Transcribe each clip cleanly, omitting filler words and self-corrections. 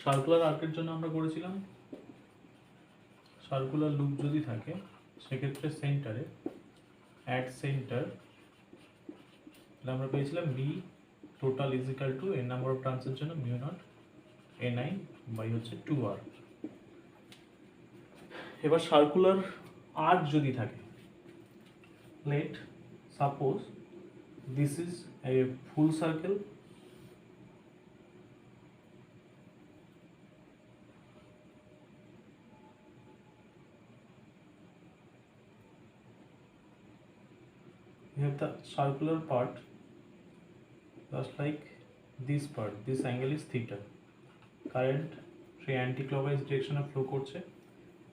Circular আর্কের জন্য আমরা করেছিলাম সার্কুলার লুপ যদি থাকে সেক্ষেত্রে সেন্টারে অ্যাট সেন্টার আমরা পেয়েছিলাম B total is equal to N number of টার্নসের জন্য মিউ নট এনআই বাই হচ্ছে 2r। এবার সার্কুলার আর্ক যদি থাকে, late suppose this is a full circle, we have the circular part just like this part, this angle is theta, current সেই anti-clockwise direction এ flow করছে,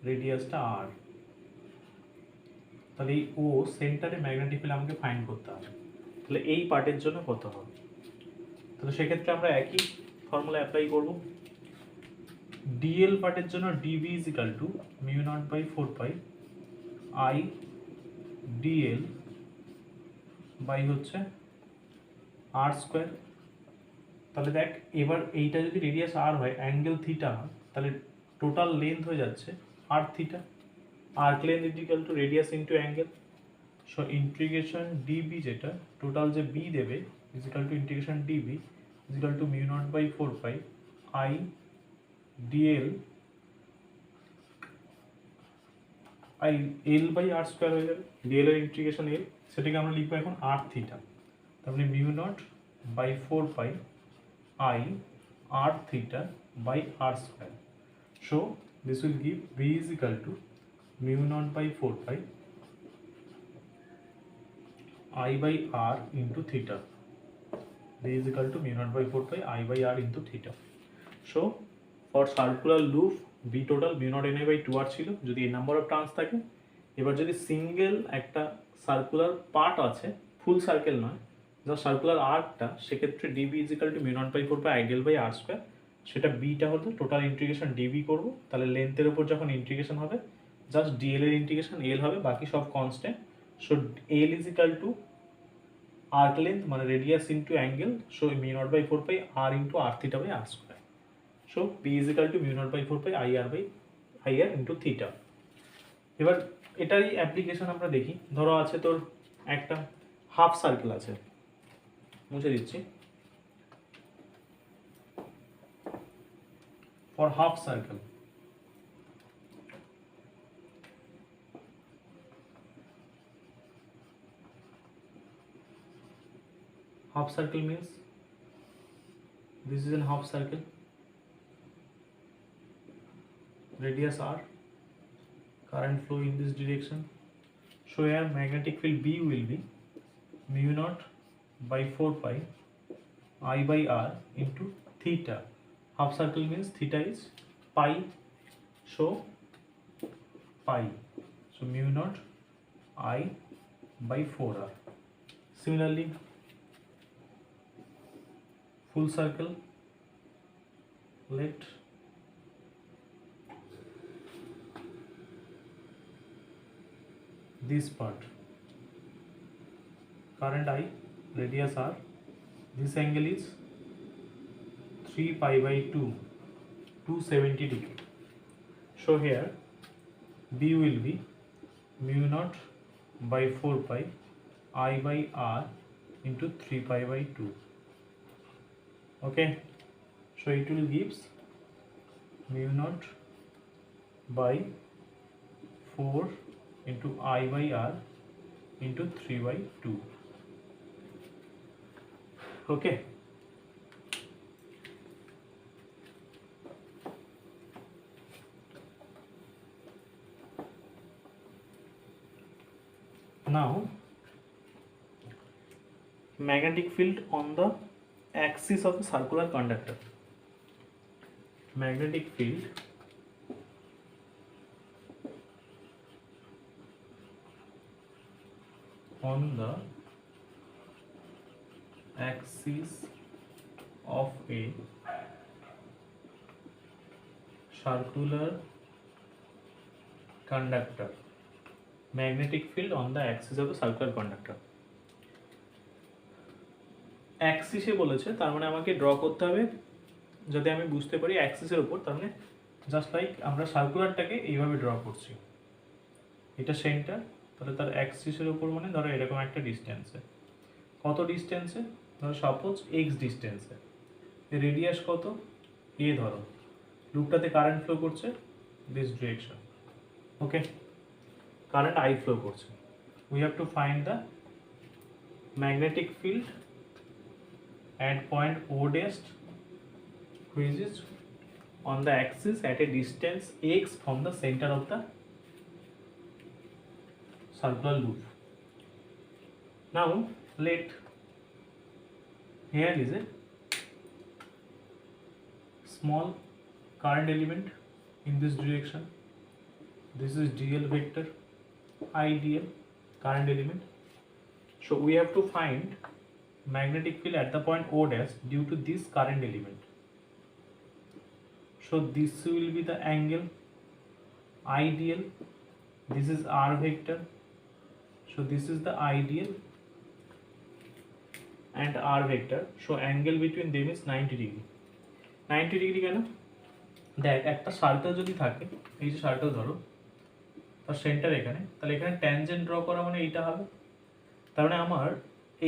রেডিয়াসটা r। তাহলে এই ও সেন্টারে magnetic field আমাকে ফাইন্ড করতে হবে। তাহলে এই পার্টের জন্য কত হবে? তাহলে সেক্ষেত্রে আমরা একই ফর্মুলা অ্যাপ্লাই করব। ডিএল পার্টের জন্য DB is equal to mu naught by 4 pi I DL by হচ্ছে আর স্কোয়ার। তাহলে দেখ এবার এইটা যদি রেডিয়াস আর হয়, অ্যাঙ্গেল থিটা হয়, তাহলে টোটাল লেন্থ হয়ে যাচ্ছে আর theta. Arc length is equal to radius into angle. So integration dB যেটা টোটাল যে বি দেবে is equal to integration dB is equal to mu naught by 4 pi I dL I L by R square হয়ে যাবে। DL এর integration এল, সেটাকে আমরা লিখবো এখন আর থিটা। তারপরে mu naught by 4 pi I r theta by R square. So this will give B is equal to mu naught by 4 pi I by r into theta. B is equal to mu naught by 4 pi I by r into theta. So for circular loop B total mu naught ni by 2r ছিল যদি এই number of turns থাকে। এবার যদি single একটা circular part আছে, ফুল circle নয়, যা সার্কুলার আর্কটা, সেক্ষেত্রে DB is equal to mu naught by 4 pi I DL by R square. সেটা বিটা হতো টোটাল ইন্টিগ্রেশন ডিবি করবো। তাহলে লেন্থের উপর যখন ইন্টিগ্রেশন হবে জাস্ট ডিএল এর ইন্টিগ্রেশন এল হবে, বাকি সব constant. So L is equal to arc length মানে radius into angle, so mu naught by 4 pi r into r theta by r square. So B is equal to mu naught by 4 pi IR by IR into theta. এবার এটারই application আমরা দেখি। ধরো আছে তোর একটা half circle আছে, মুছে দিচ্ছি। For half circle half circle means this is a half circle, radius r, current flow in this direction. So here magnetic field B will be mu naught by 4 pi I by r into theta. Half circle means theta is pi, so pi, so mu naught I by 4r. Similarly full circle, let this part current I, radius r, this angle is 3 pi by 2, 270 degree. So here B will be mu naught by 4 pi I by r into 3 pi by 2. Okay, so it will gives mu naught by 4 into I by r into 3 by 2. Okay, now magnetic field on the axis of a circular conductor. Magnetic field on the axis of a circular conductor. Magnetic field on the axis of a circular conductor. অ্যাক্সিসে বলেছে, তার মানে আমাকে draw করতে হবে যদি আমি বুঝতে পারি অ্যাক্সিসের উপর, তার মানে জাস্ট লাইক আমরা সার্কুলারটাকে এইভাবে ড্র করছি, এটা সেন্টার, তাহলে তার অ্যাক্সিসের উপর মানে ধরো এরকম একটা ডিস্টেন্সে, কত ডিস্টেন্সে, ধরো সাপোজ এক্স ডিস্টেন্সে, রেডিয়াস কত এ, ধরো লুপটাতে কারেন্ট ফ্লো করছে this direction, okay, current I flow করছে। We have to find the magnetic field at point O dash which is on the axis at a distance x from the center of the circular loop. Now let here is a small current element in this direction. This is dl vector, idl current element. So we have to find magnetic field at the point O dash due to this current element. So this will be the angle ideal, this is r vector, so this is the ideal and r vector, so angle between them is 90 degree. 90 degree কেন, দেখ একটা circle যদি থাকে, এই যে circle ধরো তার centre এখানে, তাহলে এখানে ট্যানজেন্ট ড্র করা মানে এইটা হবে, তার মানে আমার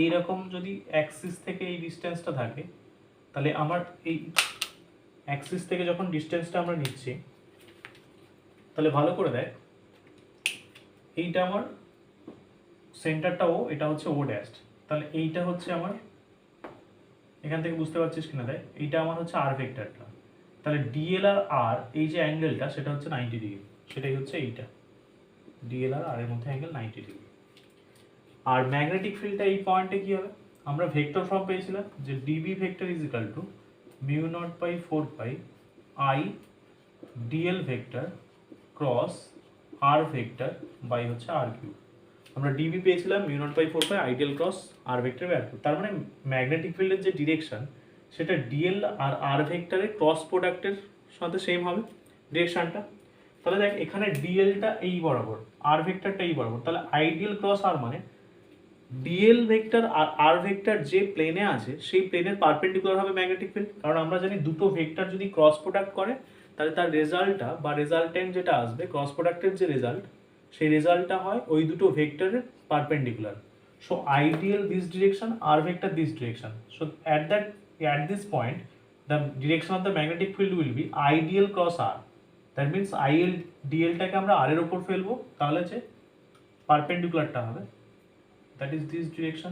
এইরকম যদি অ্যাক্সিস থেকে এই ডিস্টেন্সটা থাকে, তাহলে আমার এই অ্যাক্সিস থেকে যখন ডিস্টেন্সটা আমরা নিচ্ছি, তাহলে ভালো করে দেখ, এইটা আমার সেন্টারটা ও, এটা হচ্ছে ও ড্যাশ, তাহলে এইটা হচ্ছে আমার, এখান থেকে বুঝতে পারছিস কিনা দেখ, এইটা আমার হচ্ছে আর ভেক্টরটা, তাহলে ডিএল আর আর এই যে অ্যাঙ্গেলটা সেটা হচ্ছে 90 ডিগ্রি, সেটাই হচ্ছে এইটা, ডিএল আর আর এর মধ্যে অ্যাঙ্গেল 90 ডিগ্রি। আর ম্যাগনেটিক ফিল্ডটা এই পয়েন্টে কি হবে, আমরা ভেক্টর ফর্ম পেয়েছিলাম যে DB vector is equal to mu naught by 4 pi I DL vector cross r vector by হচ্ছে আর কিউব। আমরা ডিবি পেয়েছিলাম mu naught by 4 pi I DL cross r vector by r cube, তার মানে magnetic ফিল্ডের যে direction সেটা DL আর আর ভেক্টরের cross প্রোডাক্টের সাথে সেম হবে ডিরেকশনটা। তাহলে দেখ এখানে ডিএলটা এই বরাবর, আর ভেক্টরটা এই বরাবর, তাহলে আইডিয়াল ক্রস আর মানে ডিএল ভেক্টর আর আর ভেক্টর যে প্লেনে আছে সেই প্লেনের পারপেন্ডিকুলার হবে ম্যাগনেটিক ফিল্ড, কারণ আমরা জানি দুটো ভেক্টর যদি ক্রস প্রোডাক্ট করে তাহলে তার রেজাল্টটা বা রেজাল্টেন্ট যেটা আসবে ক্রস প্রোডাক্টের যে রেজাল্ট, সেই রেজাল্টটা হয় ওই দুটো ভেক্টরের perpendicular. So I DL this direction, r vector this direction, so at this point the direction of the magnetic field will be ideal cross r, that means IL DLটাকে আমরা r এর উপর ফেলবো, তাহলে যে পারপেন্ডিকুলারটা হবে that is this direction,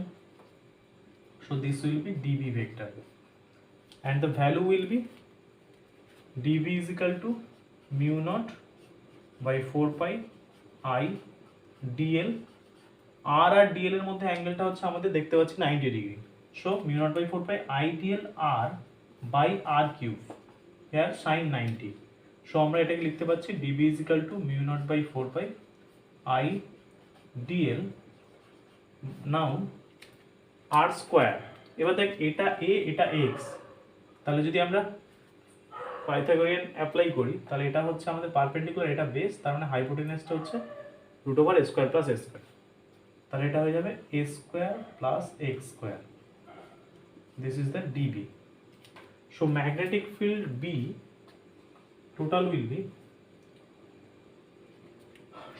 so this will be dB vector and the value will be dB is equal to mu naught by 4 pi I dl, r R dl এর মধ্যে অ্যাঙ্গেলটা হচ্ছে আমাদের দেখতে পাচ্ছি 90 degree, so mu naught by 4 pi I dl r by r cube, here sin 90, so আমরা এটাকে লিখতে পাচ্ছি dB is equal to mu naught by 4 pi I dl, now r square. এবার দেখ এটা এ এটা এক্স, তাহলে যদি আমরা পাইথাগোরিয়ান অ্যাপ্লাই করি তাহলে এটা হচ্ছে আমাদের পারপেন্ডিকুলার, এটা বেস, তার মানে হাইপোটেনাসটা হচ্ছে root over a square plus a square, তাহলে এটা হয়ে যাবে a square plus x square, this is the dB. So magnetic field B total will be,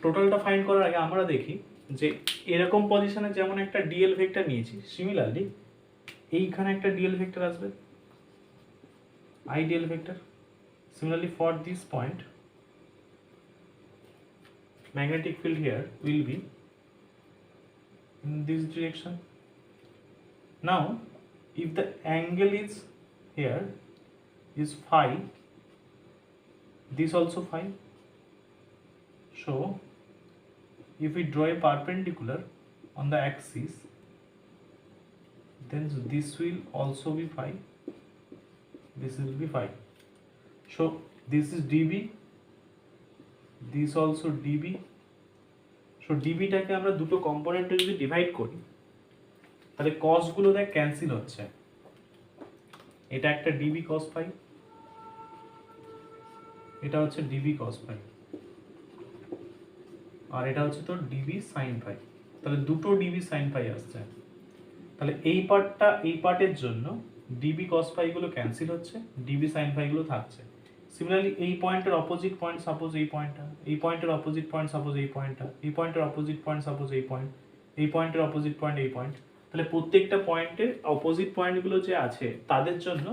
টোটালটা ফাইন্ড করার আগে আমরা দেখি যে এরকম পজিশনে যেমন একটা ডিএল ভেক্টর নিয়েছি, সিমিলারলি এইখানে একটা ডিএল ভেক্টর আসবে, ideal vector, similarly for this point magnetic field here will be in this direction. Now if the angle is here is phi, this also phi, so if we draw a perpendicular on the axis then this will also be phi, this will be phi, so this is dB, this also dB, so dB টাকে আমরা দুটো কম্পোনেন্টে যদি divide করি তাহলে cos গুলো দেখ cancel হচ্ছে, এটা একটা dB cos phi, এটা হচ্ছে dB cos phi, আর এটা হচ্ছে তো dB sin phi, তাহলে দুটো dB sin phi আসছে, তাহলে এই পার্টটা এই পার্টের জন্য ডিবি কস ফাইগুলো ক্যান্সেল হচ্ছে, ডিবি সাইন ফাইগুলো থাকছে। সিমিলারলি এই পয়েন্টের অপোজিট পয়েন্ট সাপোজ এই পয়েন্টটা, এই পয়েন্টের অপোজিট পয়েন্ট সাপোজ এই পয়েন্টটা, এই পয়েন্টের অপোজিট পয়েন্ট সাপোজ এই পয়েন্ট, এই পয়েন্টের অপোজিট পয়েন্ট এই পয়েন্ট। তাহলে প্রত্যেকটা পয়েন্টের অপোজিট পয়েন্টগুলো যে আছে তাদের জন্য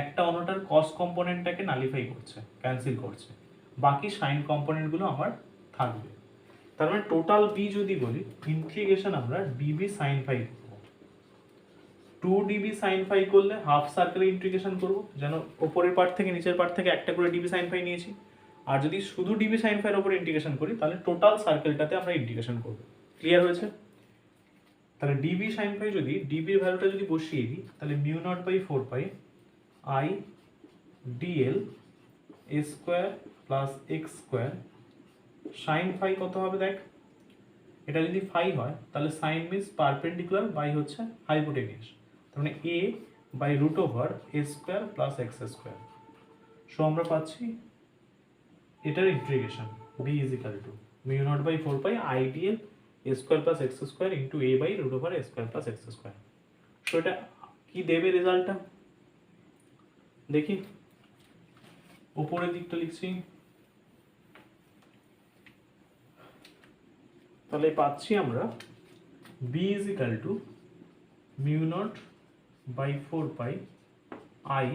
একটা অন্যটার কস কম্পোনেন্টটাকে নালিফাই করছে, ক্যান্সেল করছে, বাকি সাইন কম্পোনেন্টগুলো আমার থাকবে। তার মানে টোটাল বি যদি বলি, ইন্টিগ্রেশন আমরা ডিবি সাইন ফাই করবো। 2 ডিবি সাইন ফাই করলে হাফ সার্কেলে ইন্টিগ্রেশন করব, যেন ওপরের পার্ট থেকে নিচের পার্ট থেকে একটা করে ডিবি সাইন ফাই নিয়েছি। আর যদি শুধু ডিবি সাইন ফাইয়ের উপরে ইন্টিগ্রেশন করি তাহলে টোটাল সার্কেলটাতে আমরা ইন্টিগ্রেশন করব। ক্লিয়ার হয়েছে? তাহলে ডিবি সাইন ফাই যদি ডিবির ভ্যালুটা যদি বসিয়ে দিই তাহলে mu naught by 4 pi I dL a square plus x square. Sine phi কত হবে দেখ, এটা যদি ফাই হয় তাহলে সাইন মিনস পারপেন্ডিকুলার বাই হচ্ছে হাইপোটেনিয়াস, তার মানে a by root over a square plus x square. So আমরা পাচ্ছি এটার integration B is equal to mu naught by 4 pi I dL a square plus x square into a by root over a square plus x square. So এটা কি দেবে রেজাল্টটা দেখি, উপরের দিকটা লিখছি, তাহলে পাচ্ছি আমরা b is equal to mu naught by 4 pi I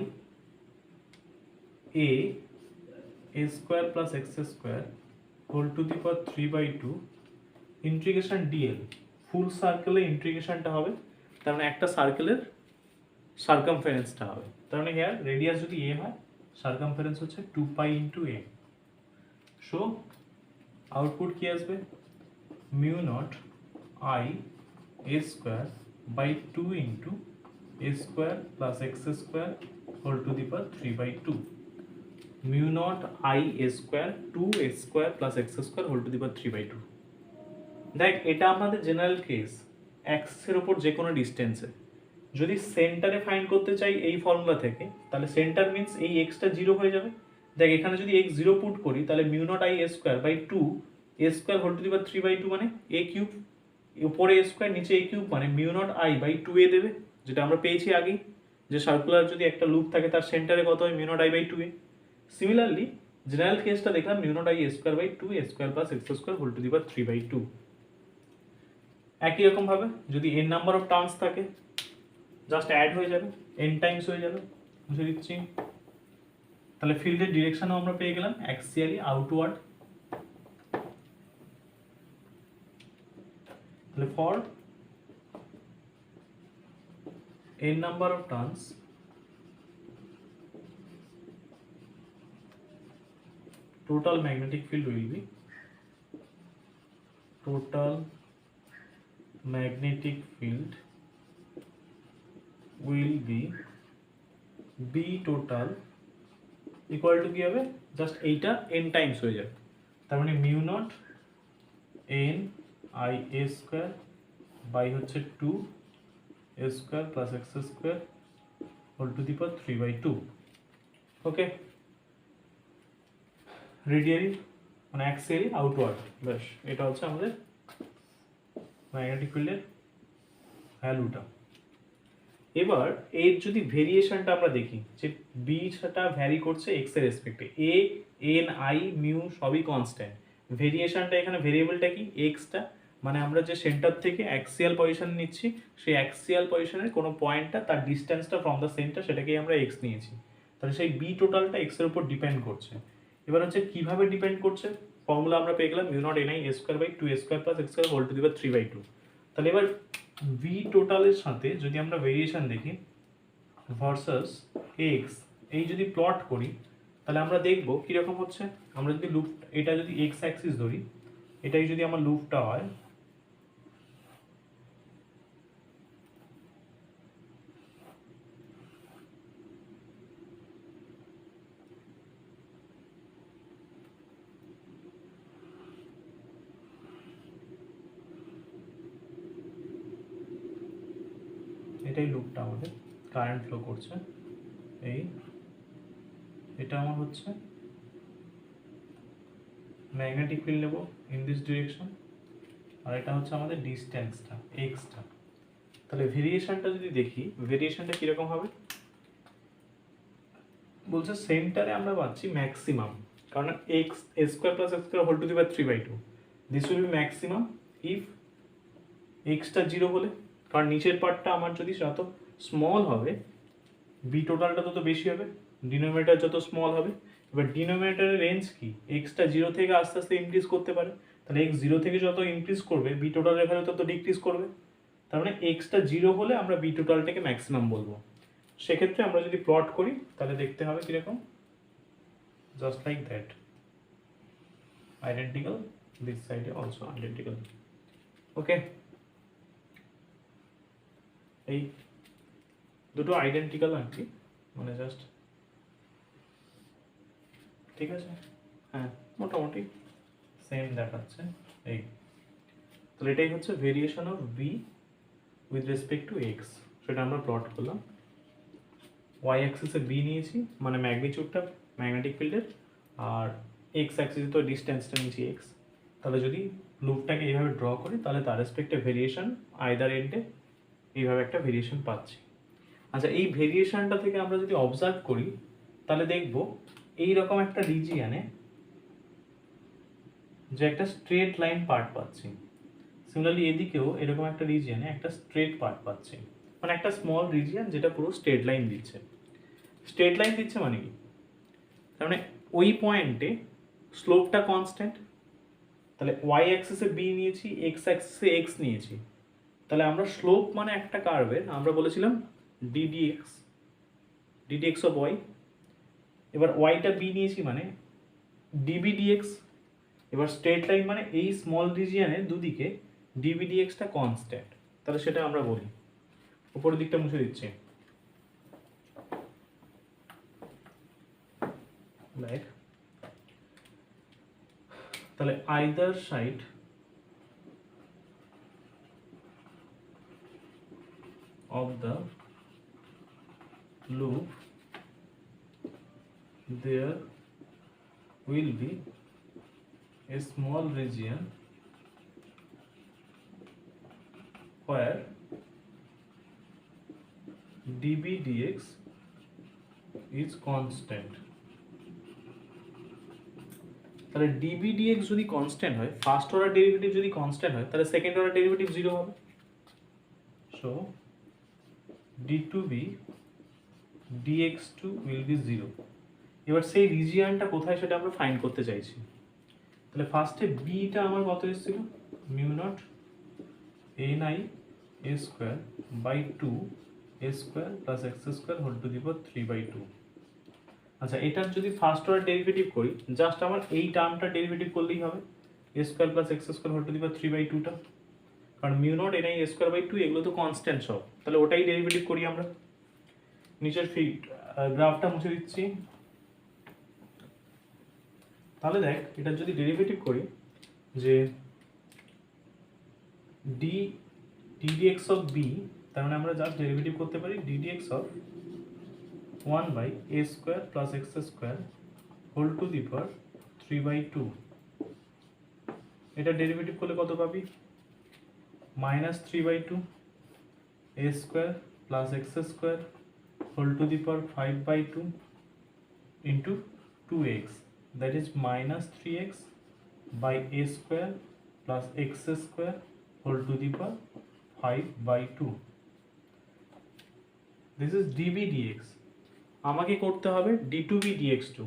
a square plus x square whole to the power 3 by 2 integration dl। ফুল সার্কেলে ইন্টিগ্রেশনটা হবে, তার মানে একটা সার্কেলের সার্কামফারেন্সটা হবে, তার মানে হিয়ার রেডিয়াস যদি a হয় সার্কামফারেন্স হচ্ছে 2 pi into a। So output কি আসবে, mu naught I a square by 2 into a square plus x square whole to the power 3 by 2 mu naught I a square 2 a square plus x square whole to the power 3 by 2। দেখ এটা আমাদের general case, x এর উপর যে কোনো ডিস্টেন্সে যদি সেন্টারে find করতে চাই এই ফর্মুলা থেকে, তাহলে সেন্টার মিন্স এই এক্সটা 0 হয়ে যাবে। দেখ এখানে যদি x 0 পুট করি তাহলে mu naught I a square by 2 a square whole to the power 3 by 2 মানে a কিউব, উপরে a স্কোয়ার নিচে a কিউব মানে mu naught I by 2a দেবে, যেটা আমরা পেয়েছি আগে যে সার্কুলার যদি একটা লুপ থাকে তার সেন্টারে কত হয় mu naught I by 2a। Similarly general কেসটা দেখলাম mu naught I a square by 2 a square plus x square whole to the power 3 by 2। একই রকম ভাবে যদি n নাম্বার অফ টার্মস থাকে জাস্ট অ্যাড হয়ে যাবে, n টাইমস হয়ে যাবে, বুঝে দিচ্ছি। তাহলে ফিল্ডের ডিরেকশনও আমরা পেয়ে গেলাম অ্যাক্সিয়ালি আউটওয়ার্ড। তাহলে for n number of turns total magnetic field will be b total equal to কি হবে, জাস্ট এইটা n টাইমস হয়ে যাবে, তার মানে mu naught n I a square by হচ্ছে 2 a square plus x square whole to the power 3 by 2। Okay, radially মানে axially outward, ব্যাস এটা হচ্ছে আমাদের ম্যাগনেটিক ফিল্ডের ভ্যালুটা। এবার এর যদি ভেরিয়েশনটা আমরা দেখি যে বিটা ভ্যারি করছে এক্স এর রেসপেক্টে, এ এন আই মিউ সবই কনস্ট্যান্ট, ভেরিয়েশনটা এখানে ভেরিয়েবলটা কি এক্সটা, মানে আমরা যে সেন্টার থেকে অ্যাক্সিয়াল পজিশন নিচ্ছি সেই অ্যাক্সিয়াল পজিশনের কোনো পয়েন্টটা তার ডিস্টেন্সটা ফ্রম দ্য সেন্টার সেটাকেই আমরা এক্স নিয়েছি, তাহলে সেই বি টোটালটা এক্স এর উপর ডিপেন্ড করছে। এবার হচ্ছে কিভাবে ডিপেন্ড করছে, ফর্মুলা আমরা পেয়ে গেলাম mu naught N I a square by 2 a square plus x square whole to the power 3 by 2। তাহলে এবার ভি টোটালের সাথে যদি আমরা ভেরিয়েশন দেখি ভার্সাস এক্স এই যদি প্লট করি তাহলে আমরা দেখব কীরকম হচ্ছে। আমরা যদি লুপ এটা যদি এক্স অ্যাক্সিস ধরি, এটাই যদি আমার লুপটা হয়, এটাই লুপটা আমাদের কারেন্ট ফ্লো করছে, এই এটা আমার হচ্ছে ম্যাগনেটিক ফিল্ড নেব ইন দিস ডিরেকশন, আর এটা হচ্ছে আমাদের ডিস্টেন্সটা এক্সটা। তাহলে ভেরিয়েশনটা যদি দেখি, ভেরিয়েশনটা কীরকম হবে, বলছে সেন্টারে আমরা পাচ্ছি ম্যাক্সিমাম, কারণ x square plus x square whole to the power 3/2, this will be maximum if এক্সটা 0 হলে, কারণ নিচের পার্টটা আমার যদি যত স্মল হবে বি টোটালটা তত বেশি হবে, ডিনোমিনেটর যত স্মল হবে। এবার ডিনোমিনেটরের রেঞ্জ কি, এক্সটা 0 থেকে আস্তে আস্তে ইনক্রিজ করতে পারে, তাহলে এক্স 0 থেকে যত ইনক্রিজ করবে বি টোটালের ভ্যালু তত ডিক্রিজ করবে, তার মানে এক্সটা 0 হলে আমরা বি টোটালটাকে ম্যাক্সিমাম বলবো। সেক্ষেত্রে আমরা যদি প্লট করি তাহলে দেখতে হবে কীরকম, just like that, identical, this সাইডে অলসো আইডেন্টিক্যাল। ওকে, এই দুটো আইডেন্টিক্যাল আর কি, মানে জাস্ট ঠিক আছে, হ্যাঁ মোটামুটি সেম দেখাচ্ছে। এই তাহলে এটাই হচ্ছে variation of B with respect two x, সেটা আমরা প্লট করলাম। ওয়াই অ্যাক্সিসে বি নিয়েছি মানে ম্যাগনিটিউডটা ম্যাগনেটিক ফিল্ডের, আর এক্স অ্যাক্সিসে তো ডিস্টেন্সটা নিয়েছি এক্স। তাহলে যদি লুপটাকে এইভাবে ড্র করি তাহলে তার রেসপেক্টে ভেরিয়েশন আইদার এন্ডে এইভাবে একটা ভেরিয়েশন পাচ্ছি। আচ্ছা, এই ভেরিয়েশনটা থেকে আমরা যদি অবজার্ভ করি তাহলে দেখব এইরকম একটা রিজিয়ানে যে একটা স্ট্রেট লাইন পার্ট পাচ্ছি, সিমিলারলি এদিকেও এরকম একটা রিজিয়ানে একটা স্ট্রেট পার্ট পাচ্ছি, মানে একটা স্মল রিজিয়ান যেটা পুরো স্ট্রেট লাইন দিচ্ছে। স্ট্রেট লাইন দিচ্ছে মানে কি, তার মানে ওই পয়েন্টে স্লোপটা কনস্ট্যান্ট, তাহলে ওয়াই অ্যাক্সিসে বি নিয়েছি, এক্স অ্যাক্সিসে এক্স নিয়েছি, তাহলে আমরা স্লোপ মানে একটা কার্ভের আমরা বলেছিলাম ডিডিএক্স, ডিডিএক্স অফ ওয়াই। এবার ওয়াইটা বি নিয়েছি মানে ডিবিডিএক্স। এবার স্ট্রেট লাইন মানে এই স্মল রিজিয়ানের দুদিকে ডিবিডিএক্সটা কনস্ট্যান্ট, তাহলে সেটা আমরা বলি। উপরের দিকটা মুছে দিচ্ছি, লাইক তাহলে either side of the loop there will be a small region where dB dx is constant। তাহলে dB dx যদি কনস্ট্যান্ট হয়, ফার্স্ট অর্ডার ডেরিভেটিভ যদি কনস্ট্যান্ট হয় তাহলে সেকেন্ড অর্ডার ডেরিভেটিভ 0 হবে। So d2b dx2 will be 0। এবার সেই রিজিয়ানটা কোথায় সেটা আমরা ফাইন্ড করতে চাইছি। তাহলে ফার্স্টে বিটা আমার কত এসেছিল, mu naught ni a square by 2 a square plus x square whole to the power 3/2। আচ্ছা, এটার যদি ফার্স্ট অর্ডার ডেরিভেটিভ করি, জাস্ট আমার এই টার্মটা ডেরিভেটিভ করলেই হবে, a square plus x square whole to the power 3/2টা, কারণ mu naught ni a square by 2 এগুলো তো কনস্ট্যান্ট সব, তাহলে ওটাই ডেরিভেটিভ করি আমরা। নিচের গ্রাফটা মুছে দিচ্ছি, তাহলে দেখ এটার যদি ডেরিভেটিভ করি যে ddx অফ b, তার মানে আমরা জাস্ট ডেরিভেটিভ করতে পারি ddx of 1/a square plus x square whole to the power 3/2। এটা ডেরিভেটিভ করলে কত পাবি, -3/2 a square plus x square whole to the power 5/2 into 2x, that is -3x by a square plus x square whole to the power 5/2. This is dB dx। আমাকে করতে হবে d2b dx2।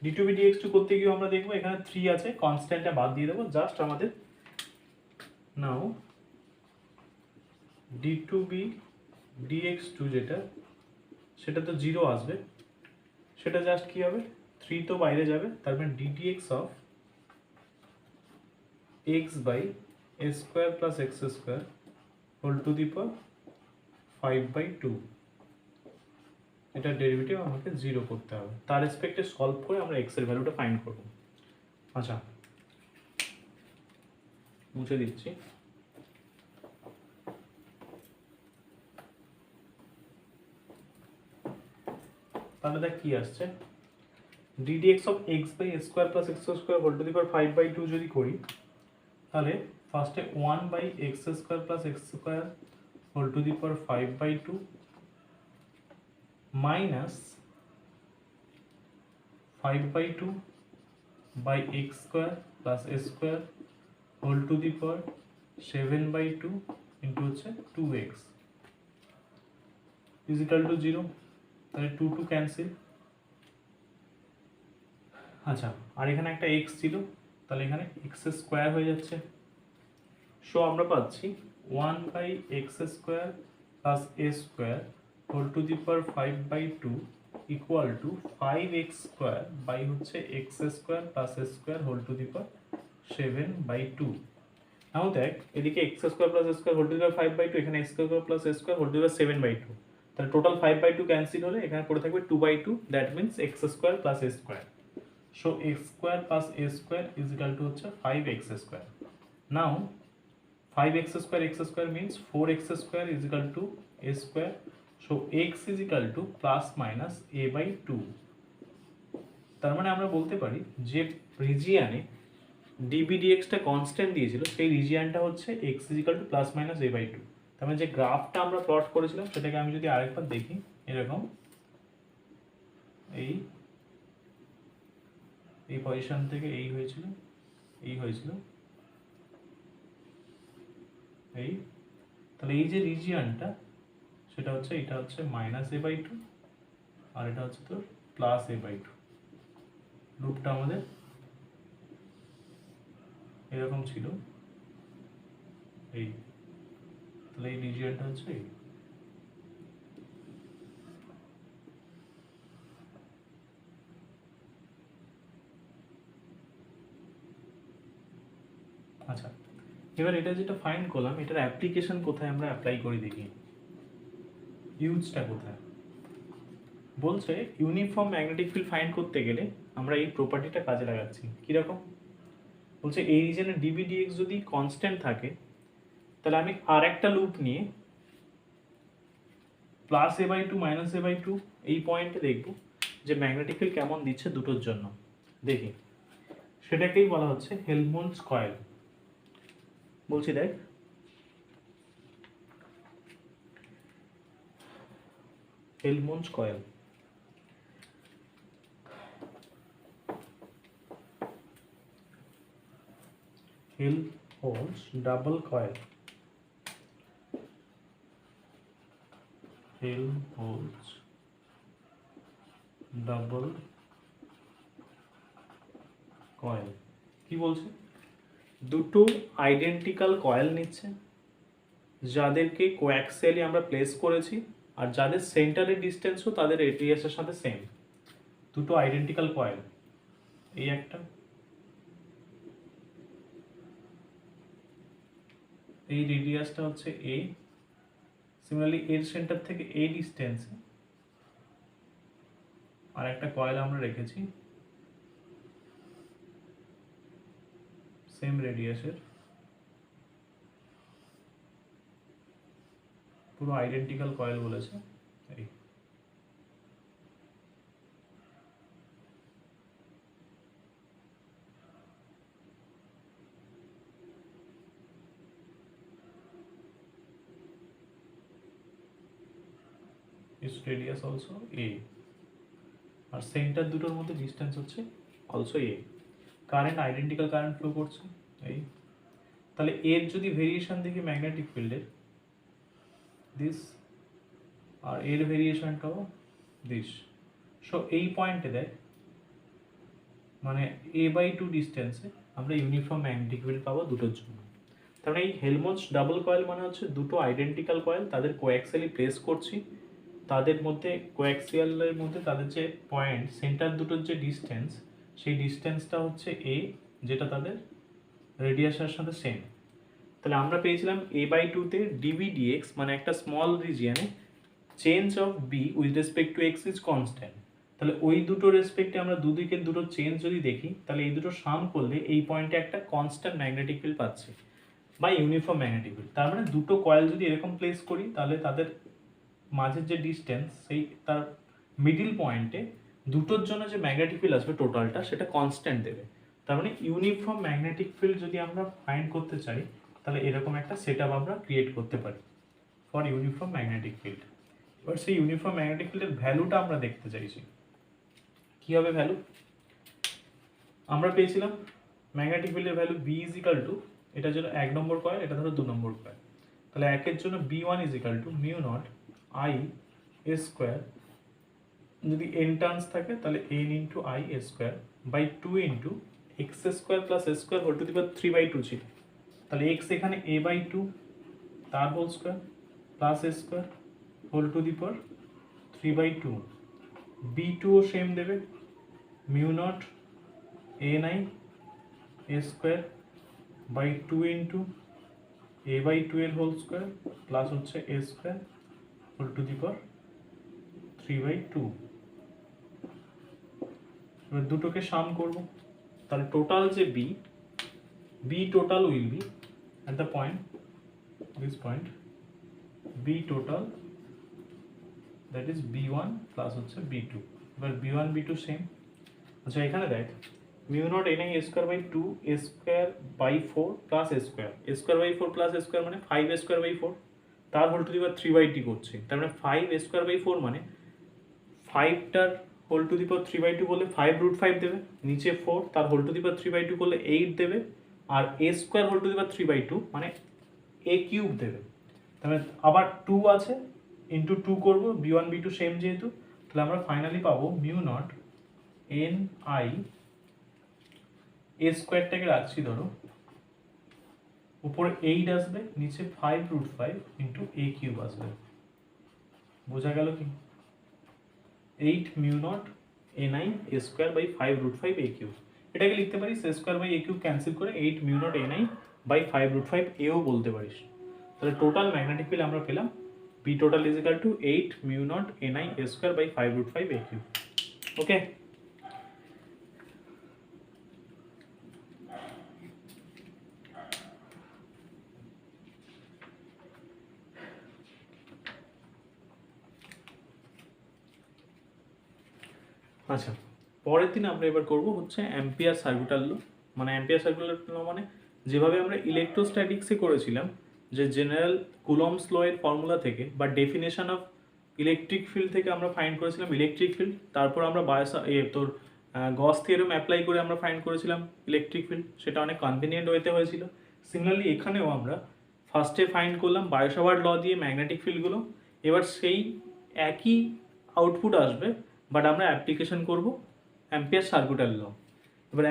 d2b dx2 করতে গিয়ে আমরা দেখবো এখানে 3 আছে, কনস্ট্যান্টটা বাদ দিয়ে দেবো, জাস্ট আমাদের নাও d2b dx2 যেটা সেটা তো 0 আসবে, সেটা জাস্ট কি হবে 3 তো বাইরে যাবে, তার মানে ddx of x by a square plus x square whole to the power 5/2। এটা ডেরিভেটিভ আমাকে 0 করতে হবে, তার রেসপেক্টে সলভ করে আমরা x এর ভ্যালুটা ফাইন্ড করব। আচ্ছা, মুছে দিচ্ছি, তাহলে দেখ কি আসছে, ddx of x by a square plus x square whole to the power 5/2 যদি করি, তাহলে ফার্স্টে 1/x square plus x square whole to the power 5/2 minus 5/2 by x square plus a square whole to the power 7/2 into হচ্ছে 2x is equal two 0। তাহলে 2 cancel. আচ্ছা, আর এখানে একটা x ছিল, তাহলে এখানে x স্কোয়ার হয়ে যাচ্ছে। সো আমরা পাচ্ছি 1/x square plus a square whole to the power 5/2 equal to 5x square by হচ্ছে x square plus a square whole to the power 7/2। Now দেখ, এদিকে x square plus a square whole to the power 5/2, এখানে x square plus a square whole to the power 7/2। তাহলে total 5/2 cancel হলে এখানে পড়ে থাকবে 2/2, that means x square plus a square. So x square plus a square is equal two হচ্ছে 5x square. Now 5x square means 4x square is equal to a square. So x is equal to plus minus a/2. তার মানে আমরা বলতে পারি যে রিজিয়ানে dB/dx-টা constant দিয়েছিল সেই রিজিয়ানটা হচ্ছে x is equal to plus minus a/2। তার মানে যে গ্রাফটা আমরা প্লট করেছিলাম সেটাকে আমি যদি আরেকবার দেখি, এরকম এই পজিশন থেকে এই হয়েছিল এই, তাহলে এই যে রিজিয়নটা সেটা হচ্ছে, এটা হচ্ছে মাইনাস a/2 আর এটা হচ্ছে তোর প্লাস a/2। লুপটা আমাদের এরকম ছিল এই, তাহলে এই রিজিয়নটা হচ্ছে এই। আচ্ছা, এবার এটা যেটা ফাইন্ড করলাম এটার অ্যাপ্লিকেশন কোথায় আমরা অ্যাপ্লাই করে দেখি, ইউজটা কোথায়। বলছে ইউনিফর্ম ম্যাগনেটিক ফিল্ড ফাইন্ড করতে গেলে আমরা এই প্রপার্টিটা কাজে লাগাচ্ছি। কিরকম বলছে, এই রিজনে dB/dx যদি কনস্ট্যান্ট থাকে তাহলে আমি আর একটা লুপ নিয়ে প্লাস a/2 মাইনাস a/2 এই পয়েন্টে দেখব যে ম্যাগনেটিক ফিল্ড কেমন দিচ্ছে দুটোর জন্য। দেখি, সেটাকেই বলা হচ্ছে হেলমহোল্টজ কয়েল। বলছি দেখ, Helmholtz coil, Helmholtz double coil, Helmholtz double coil কি বলছে, দুটো আইডেন্টিক্যাল কয়েল নিচ্ছে যাদেরকে কোঅ্যাক্সিয়ালি আমরা প্লেস করেছি আর যাদের সেন্টারের ডিসটেন্সও তাদের রেডিয়াসের সাথে সেম। দুটো আইডেন্টিক্যাল কয়েল, এই একটা, এই রেডিয়াসটা হচ্ছে a, সিমিলারলি এর সেন্টার থেকে এই ডিসটেন্সে আর একটা কয়েল আমরা রেখেছি সেম রেডিয়াসের, পুরো আইডেন্টিক্যাল কয়েল বলেছে এই। Its radius also a আর সেন্টার দুটোর মধ্যে ডিসটেন্স হচ্ছে also a। Current identical current flow করছে এই। তাহলে এর যদি ভেরিয়েশন দেখি ম্যাগনেটিক ফিল্ডের দিস, আর এর ভেরিয়েশনটাও দিস। সো এই পয়েন্টে দেখ মানে a/2 ডিসটেন্সে আমরা ইউনিফর্ম ম্যাগনেটিক ফিল্ড পাবো দুটোর জন্য। তার মানে এই হেলমহোল্টজ ডাবল কয়েল মানে হচ্ছে দুটো আইডেন্টিক্যাল কয়েল, তাদের কোঅ্যাক্সিয়ালি প্লেস করছি, তাদের মধ্যে কোঅ্যাক্সিয়ালের মধ্যে তাদের যে পয়েন্ট সেন্টার দুটোর যে ডিসটেন্স সেই ডিসটেন্সটা হচ্ছে a, যেটা তাদের রেডিয়াসের সাথে সেম। তাহলে আমরা পেয়েছিলাম a/2 তে dB/dx মানে একটা স্মল রিজিয়নে change of b with respect to x is constant. তাহলে ওই দুটো রেসপেক্টে আমরা দুদিকের দুটো চেঞ্জ যদি দেখি তাহলে এই দুটো সাম করলে এই পয়েন্টে একটা কনস্ট্যান্ট ম্যাগনেটিক ফিল্ড পাচ্ছি বা ইউনিফর্ম ম্যাগনেটিক ফিল্ড। তার মানে দুটো কয়েল যদি এরকম প্লেস করি তাহলে তাদের মাঝের যে ডিসটেন্স সেই তার মিডিল পয়েন্টে দুটোর জন্য যে ম্যাগনেটিক ফিল্ড আসবে টোটালটা সেটা কনস্ট্যান্ট দেবে। তার মানে ইউনিফর্ম ম্যাগনেটিক ফিল্ড যদি আমরা ফাইন্ড করতে চাই তাহলে এরকম একটা সেটআপ আমরা ক্রিয়েট করতে পারি। For uniform magnetic field. এবার সেই ইউনিফর্ম ম্যাগনেটিক ফিল্ডের ভ্যালুটা আমরা দেখতে চাইছি। কি হবে ভ্যালু? আমরা পেয়েছিলাম ম্যাগনেটিক ফিল্ডের value B is equal to, এটার জন্য 1 নম্বর কয়েল, এটা ধরো 2 নম্বর কয়েল, তাহলে একের জন্য বি1 is equal to mu naught I a square, যদি এন টার্নস থাকে তাহলে N into I a square by 2 into x square plus a square whole to the power 3/2 ছিল, তাহলে এক্স এখানে a/2 তার whole square plus a square whole to the power 3/2, বি2ও same দেবে mu naught a9 a square by 2 into a/2 এর whole square plus হচ্ছে a square whole to the power 3/2। এবার দুটোকে সাম করব, তাহলে টোটাল যে B total will be at the point, this point, b total that is b1 plus হচ্ছে b2, এবার b1 b2 same. আচ্ছা এখানে দেখ mu naught n a square by 2 a square by 4 plus a square, a square by 4 plus a square মানে 5 a square by 4, তার whole to the power 3/2 করছে, তার মানে 5 a স্কোয়ার বাই 4 মানে 5টার whole to the power 3/2 করলে 5√5 দেবে, নিচে 4 তার হোল টু দি পাওয়ার 3/2 করলে 8 দেবে, আর a square whole to the power 3/2 মানে a কিউব দেবে, তাহলে আবার 2 আছে ইন্টু 2 করবো, b1 b2 সেম যেহেতু, তাহলে আমরা ফাইনালি পাবো mu naught N I a স্কোয়ারটাকে রাখছি ধরো, উপরে 8 আসবে, নিচে 5√5 ইন্টু a কিউব আসবে, বোঝা গেল কি? 8 mu naught n i a square by 5√5 a cube, এটাকে লিখতে পারিস a square by a cube cancel করে 8 mu naught n i by 5√5 এও বলতে পারিস, তাহলে টোটাল ম্যাগনেটিক ফিল্ড আমরা পেলাম B total is equal to 8 mu naught n i a square by 5√5 a cube. Okay, আচ্ছা পরের দিন আমরা এবার করব হচ্ছে অ্যাম্পিয়ার সার্কিটাল ল, মানে অ্যাম্পিয়ার সার্কিটাল ল মানে যেভাবে আমরা ইলেকট্রোস্ট্যাটিক্সে করেছিলাম যে জেনারেল কুলম্বস ল এর ফর্মুলা থেকে বা ডেফিনেশন অফ ইলেকট্রিক ফিল্ড থেকে আমরা ফাইন্ড করেছিলাম ইলেকট্রিক ফিল্ড, তারপর আমরা তোর গস থিওরেম অ্যাপ্লাই করে আমরা ফাইন্ড করেছিলাম ইলেকট্রিক ফিল্ড, সেটা অনেক কনভিনিয়েন্ট ওয়েতে হয়েছিল। সিমিলারলি এখানেও আমরা ফার্স্টে ফাইন্ড করলাম বায়োসাভার্ট ল দিয়ে ম্যাগনেটিক ফিল্ডগুলো, এবার সেই একই আউটপুট আসবে বাট আমরা অ্যাপ্লিকেশন করব অ্যাম্পিয়ার সার্কিটাল ল। এবার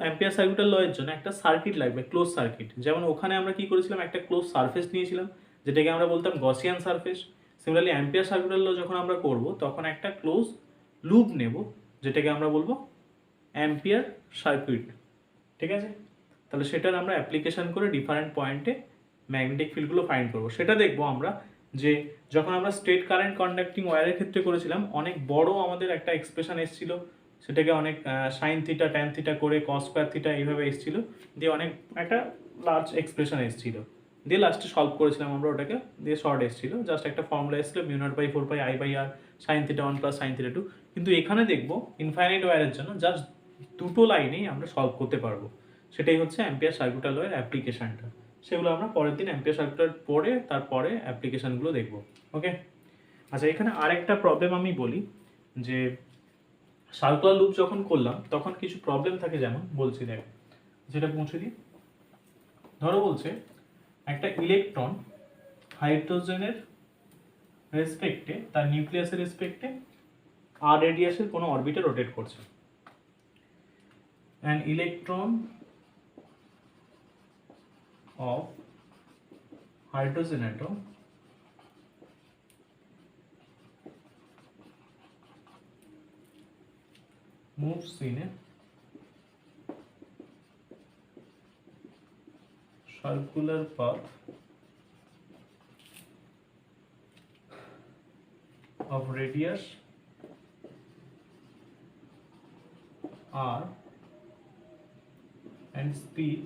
অ্যাম্পিয়ার সার্কিটাল ল এর জন্য একটা সার্কিট লাগবে, ক্লোজ সার্কিট, যেমন ওখানে আমরা কি করেছিলাম একটা ক্লোজ সারফেস নিয়েছিলাম যেটাকে আমরা বলতাম গসিয়ান সারফেস। সিমিলারলি অ্যাম্পিয়ার সার্কিটাল ল যখন আমরা করব তখন একটা ক্লোজ লুপ নেব যেটাকে আমরা বলবো অ্যাম্পিয়ার সার্কিট, ঠিক আছে? তাহলে সেটার আমরা অ্যাপ্লিকেশন করে ডিফারেন্ট পয়েন্টে ম্যাগনেটিক ফিল্ডগুলো ফাইন্ড করবো। সেটা দেখবো আমরা যে যখন আমরা স্ট্রেট কারেন্ট কন্ডাক্টিং ওয়্যারের ক্ষেত্রে করেছিলাম অনেক বড় আমাদের একটা এক্সপ্রেশন এসেছিল, সেটাকে অনেক সাইন থিটা ট্যান থিটা করে কস স্কোয়ার থিটা এইভাবে এসেছিল, দিয়ে অনেক একটা লার্জ এক্সপ্রেশন এসেছিল, দিয়ে লাস্টে সলভ করেছিলাম আমরা ওটাকে, দিয়ে শর্ট এসেছিল, জাস্ট একটা ফর্মুলা এসেছিল mu naught by 4 pi I by r sine theta 1 plus sine theta 2। কিন্তু এখানে দেখবো ইনফাইনাইট ওয়্যারের জন্য জাস্ট দুটো লাইনেই আমরা সলভ করতে পারবো, সেটাই হচ্ছে অ্যাম্পিয়ার সার্কিটাল ল এর অ্যাপ্লিকেশনটা। সেগুলো আমরা পরের দিন অ্যাম্পিয়ার সার্কিটাল পড়ে তারপরে অ্যাপ্লিকেশনগুলো দেখবো। ওকে, আচ্ছা এখানে আরেকটা প্রবলেম আমি বলি যে সার্কুলার লুপ যখন করলাম তখন কিছু প্রবলেম থাকে, যেমন বলছি দেখ, যেটা পৌঁছে দিই, ধরো বলছে একটা ইলেকট্রন হাইড্রোজেনের রেসপেক্টে তার নিউক্লিয়াসের রেসপেক্টে আর রেডিয়াসের কোনো অরবিটে রোটেট করছে। An electron of hydrogen atom moves in a circular path of radius r and speed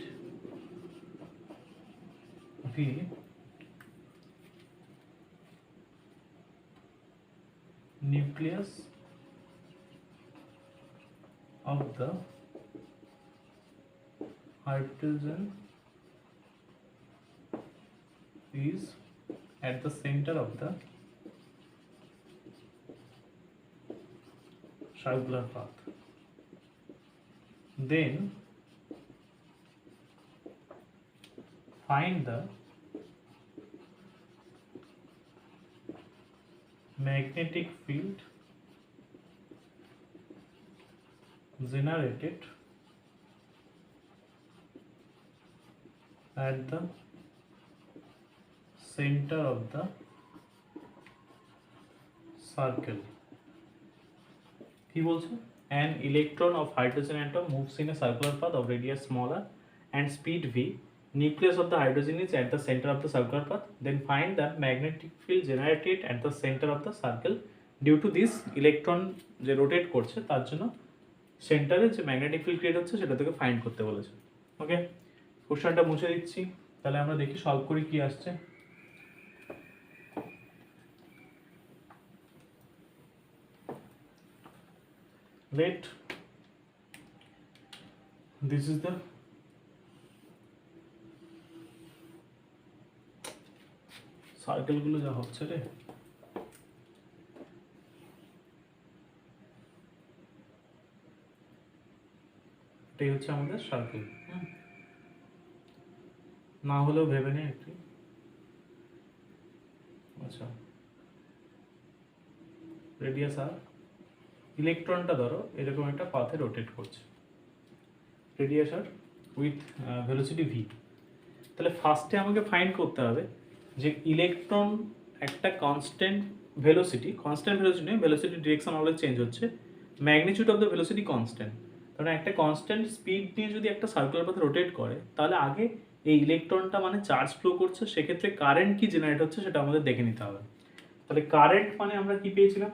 v nucleus of the hydrogen is at the center of the circular path. Then find the magnetic field generated at the center of the circle. কি বলছে? An electron of hydrogen atom moves in a circular path of radius smaller and speed v. Nucleus of the hydrogen is at the center of the circular path. Then find the magnetic field generated at the center of the circle. Due to this, electron যে rotate করছে তার জন্য সেন্টারে যে magnetic field create হচ্ছে সেটা থেকে find করতে বলেছে। ওকে, কোশ্চেনটা মুছে দিচ্ছি, তাহলে আমরা দেখি সলভ করি কি আসছে। Let this is the circle গুলো যা হচ্ছে রে, এটাই হচ্ছে আমাদের সার্কেল। না হলেও ভেবে নেই একটু। আচ্ছা, রেডিয়াস আর, ইলেকট্রনটা ধরো এরকম একটা পাথে রোটেট করছে, radius r with velocity V. তাহলে ফার্স্টে আমাকে ফাইন্ড করতে হবে যে ইলেকট্রন একটা কনস্ট্যান্ট ভেলোসিটি নয়, ভেলোসিটি ডিরেকশন অলওয়েজ চেঞ্জ হচ্ছে, magnitude of the velocity constant. কারণ একটা কনস্ট্যান্ট স্পিড নিয়ে যদি একটা সার্কুলার পাথে রোটেট করে তাহলে আগে এই ইলেকট্রনটা মানে চার্জ ফ্লো করছে, সেক্ষেত্রে কারেন্ট কি জেনারেট হচ্ছে সেটা আমাদের দেখে নিতে হবে। তাহলে কারেন্ট মানে আমরা কি পেয়েছিলাম,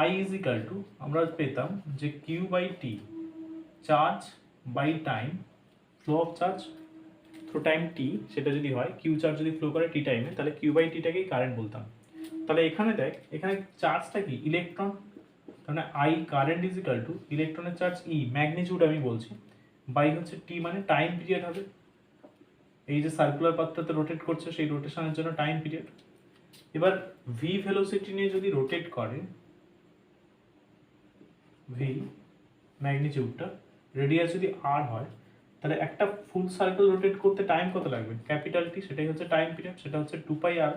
I is equal to আমরা পেতাম যে Q by T charge by time, flow of charge through time T, সেটা যদি হয় Q চার্জ যদি ফ্লো করে T টাইমে তাহলে Q by T টাকেই কারেন্ট বলতাম। তাহলে এখানে দেখ, এখানে চার্জটা কি ইলেকট্রন, তাহলে I current is equal two ইলেকট্রনের চার্জ E ম্যাগনিটিউড আমি বলছি, বাই হচ্ছে T মানে টাইম পিরিয়ড হবে। এই যে সার্কুলার পাথটাতে রোটেট করছে সেই রোটেশনের জন্য টাইম পিরিয়ড। এবার V ভেলোসিটি নিয়ে যদি রোটেট করে, V ম্যাগনিটিউডটা, রেডিয়াস যদি R হয়, তাহলে একটা ফুল সার্কেল রোটেট করতে টাইম কত লাগবে, ক্যাপিটাল T, সেটাই হচ্ছে টাইম পিরিয়ড, সেটা হচ্ছে 2πr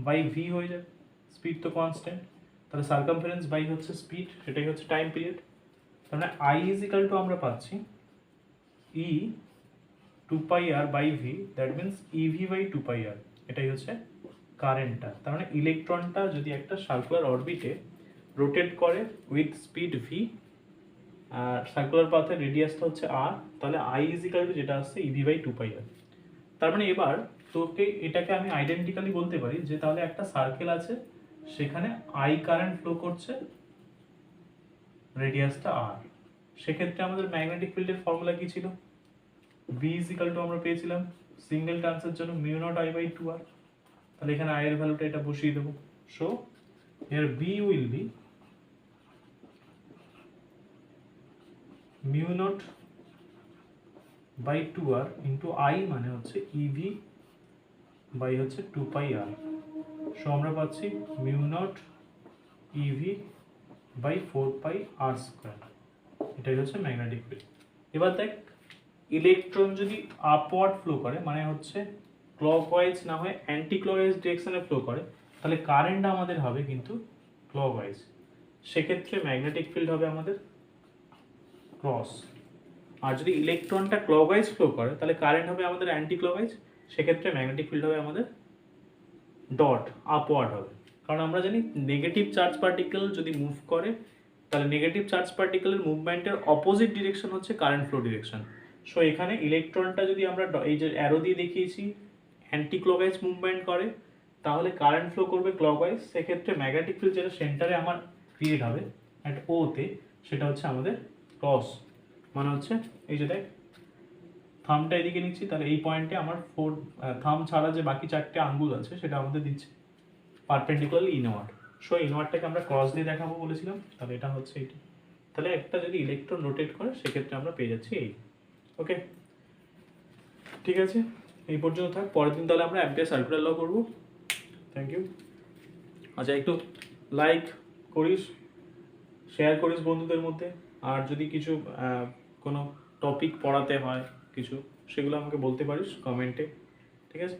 বাই V হয়ে যাবে, স্পিড তো কনস্ট্যান্ট, তাহলে সার্কামফারেন্স বাই হচ্ছে স্পিড, সেটাই হচ্ছে টাইম পিরিয়ড। তাহলে I ইজ ইকুয়াল টু আমরা পাচ্ছি E 2πr by V, that means EV by 2πr, এটাই হচ্ছে কারেন্টটা। তার মানে ইলেকট্রনটা যদি একটা সার্কুলার অরবিটে রোটেট করে উইথ স্পিড v, আর সার্কুলার পাথের রেডিয়াসটা হচ্ছে r, তাহলে I ইজ ইকুয়াল টু যেটা আসছে EV বাই 2πr। তার মানে এবার তোকে এটাকে আমি আইডেন্টিক্যালি বলতে পারি যে তাহলে একটা সার্কেল আছে, সেখানে I কারেন্ট ফ্লো করছে, রেডিয়াসটা r, সেক্ষেত্রে আমাদের ম্যাগনেটিক ফিল্ডের ফর্মুলা কি ছিল, V ইজ ইকুয়াল টু আমরা পেয়েছিলাম সিঙ্গেল টার্মসের জন্য mu not I by 2r, তাহলে এখানে I এর ভ্যালুটা এটা বসিয়ে দেবো। So here B will be mu naught by 2r into I মানে হচ্ছে EV by হচ্ছে 2πr, সো আমরা পাচ্ছি mu naught EV by 4πr square, এটাই হচ্ছে ম্যাগনেটিক ফিল্ড। এবার দেখ, ইলেকট্রন যদি আপওয়ার্ড ফ্লো করে মানে হচ্ছে ক্লকওয়াইজ না হয় অ্যান্টি ক্লকওয়াইজ ডিরেকশনে ফ্লো করে, তাহলে কারেন্ট আমাদের হবে কিন্তু ক্লকওয়াইজ, সেক্ষেত্রে ম্যাগনেটিক ফিল্ড হবে আমাদের ক্রস। আর যদি ইলেকট্রনটা ক্লকওয়াইজ ফ্লো করে তাহলে কারেন্ট হবে আমাদের অ্যান্টি ক্লকওয়াইজ, সেক্ষেত্রে ম্যাগনেটিক ফিল্ড হবে আমাদের ডট, আপওয়ার্ড হবে। কারণ আমরা জানি নেগেটিভ চার্জ পার্টিকেল যদি মুভ করে তাহলে নেগেটিভ চার্জ পার্টিকেলের মুভমেন্টের অপোজিট ডিরেকশন হচ্ছে কারেন্ট ফ্লো ডিরেকশন। সো এখানে ইলেকট্রনটা যদি আমরা এই যে অ্যারো দিয়ে দেখিয়েছি অ্যান্টি ক্লকওয়াইজ মুভমেন্ট করে, তাহলে কারেন্ট ফ্লো করবে ক্লকওয়াইজ, সেক্ষেত্রে ম্যাগনেটিক ফিল্ড যেটা সেন্টারে আমার ক্রিয়েট হবে অ্যাট ওতে, সেটা হচ্ছে আমাদের ক্রস। মানে হচ্ছে এই যে দেখ, থামটা এদিকে নিচ্ছি, তাহলে এই পয়েন্টে আমার থাম ছাড়া যে বাকি চারটে আঙ্গুল আছে সেটা আমাদের দিচ্ছে পারপেন্ডিকুলারলি ইনওয়ার্ড। সো ইনওয়ার্ডটাকে আমরা ক্রস দিয়ে দেখাবো বলেছিলাম, তাহলে এটা হচ্ছে এইটা। তাহলে একটা যদি ইলেকট্রন রোটেট করে সেক্ষেত্রে আমরা পেয়ে যাচ্ছি এই। ওকে, ঠিক আছে, এই পর্যন্ত থাক। পরের দিন তাহলে আমরা অ্যাম্পিয়ার সার্কুলার ল করবো। Thank you. আচ্ছা, একটু লাইক করিস, শেয়ার করিস বন্ধুদের মধ্যে, আর যদি কিছু কোনো টপিক পড়াতে হয় কিছু, সেগুলো আমাকে বলতে পারিস কমেন্টে, ঠিক আছে।